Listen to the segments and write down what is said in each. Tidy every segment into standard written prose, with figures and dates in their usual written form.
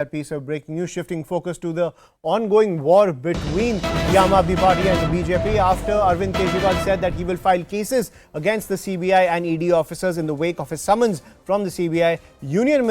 That piece of breaking news, shifting focus to the ongoing war between the Aam Aadmi Party and the BJP after Arvind Kejriwal said that he will file cases against the CBI and ED officers in the wake of his summons from the CBI. Union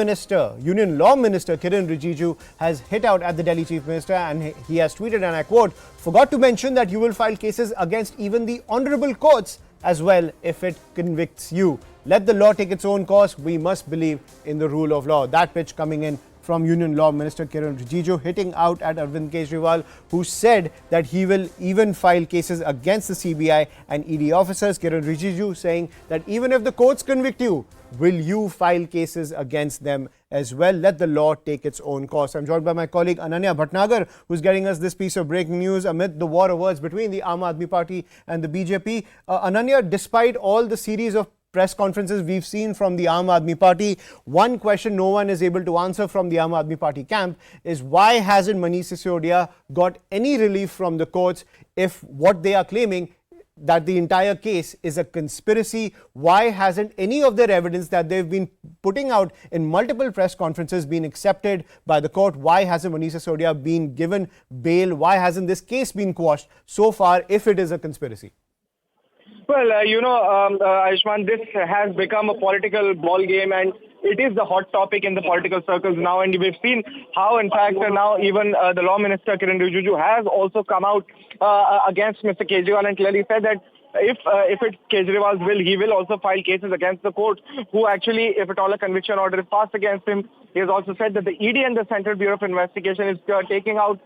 Law Minister Kiren Rijiju has hit out at the Delhi Chief Minister, and he has tweeted, and I quote, "Forgot to mention that you will file cases against even the honorable courts as well if it convicts you. Let the law take its own course. We must believe in the rule of law." That pitch coming in from Union Law Minister Kiren Rijiju, hitting out at Arvind Kejriwal, who said that he will even file cases against the CBI and ED officers. Kiren Rijiju saying that even if the courts convict you, will you file cases against them as well? Let the law take its own course. I'm joined by my colleague Ananya Bhatnagar, who's getting us this piece of breaking news amid the war of words between the Aam Aadmi Party and the BJP. Ananya, despite all the series of press conferences we've seen from the Aam Aadmi Party, one question no one is able to answer from the Aam Aadmi Party camp is why hasn't Manish Sisodia got any relief from the courts if what they are claiming that the entire case is a conspiracy? Why hasn't any of their evidence that they've been putting out in multiple press conferences been accepted by the court? Why hasn't Manish Sisodia been given bail? Why hasn't this case been quashed so far if it is a conspiracy? Well, Ayushman, this has become a political ball game, and it is the hot topic in the political circles now. And we've seen how, in fact, now even the Law Minister Kiren Rijiju has also come out against Mr. Kejriwal and clearly said that if it's Kejriwal's will, he will also file cases against the court, who actually, if at all a conviction order is passed against him. He has also said that the ED and the Central Bureau of Investigation is taking out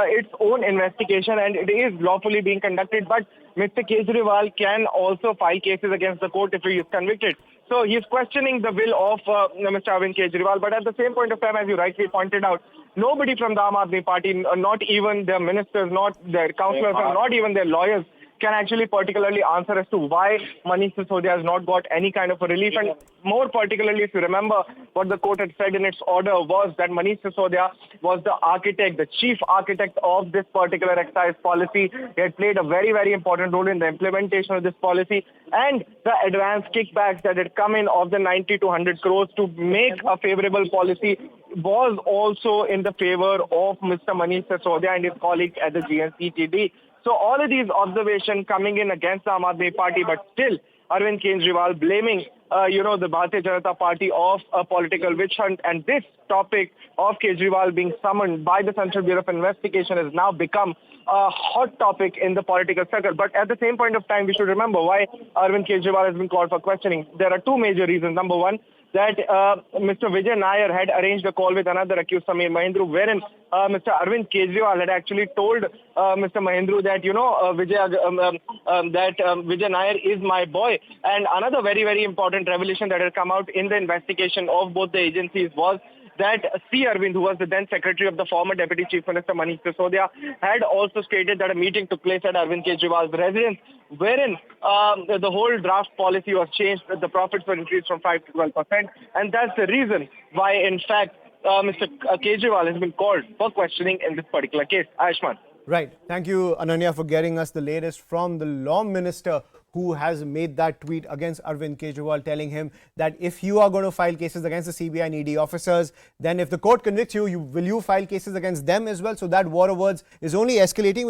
its own investigation, and it is lawfully being conducted. But Mr. Kejriwal can also file cases against the court if he is convicted. So he is questioning the will of Mr. Arvind Kejriwal. But at the same point of time, as you rightly pointed out, nobody from the Aam Aadmi Party, not even their ministers, not their councillors, and not even their lawyers, can actually particularly answer as to why Manish Sisodia has not got any kind of a relief. And more particularly, if you remember, what the court had said in its order was that Manish Sisodia was the architect, the chief architect of this particular excise policy. He had played a very, very important role in the implementation of this policy, and the advance kickbacks that had come in of the 90 to 100 crores to make a favorable policy was also in the favor of Mr. Manish Sisodia and his colleagues at the GNCTD. So all of these observations coming in against the Aam Aadmi Party, but still Arvind Kejriwal blaming, the Bharatiya Janata Party of a political witch hunt. And this topic of Kejriwal being summoned by the Central Bureau of Investigation has now become a hot topic in the political circle. But at the same point of time, we should remember why Arvind Kejriwal has been called for questioning. There are two major reasons. Number one, that Mr. Vijay Nair had arranged a call with another accused, Samir Mahindru, wherein Mr. Arvind Kejriwal had actually told Mr. Mahindru that, Vijay Nair is my boy. And another very, very important revelation that had come out in the investigation of both the agencies was that C. Arvind, who was the then secretary of the former Deputy Chief Minister Manish Sisodia, had also stated that a meeting took place at Arvind Kejriwal's residence, wherein the whole draft policy was changed, the profits were increased from 5 to 12%, and that's the reason why, in fact, Mr. Kejriwal has been called for questioning in this particular case. Ayushman. Right. Thank you, Ananya, for getting us the latest from the Law Minister, who has made that tweet against Arvind Kejriwal, telling him that if you are going to file cases against the CBI and ED officers, then if the court convicts you, will you file cases against them as well? So that war of words is only escalating.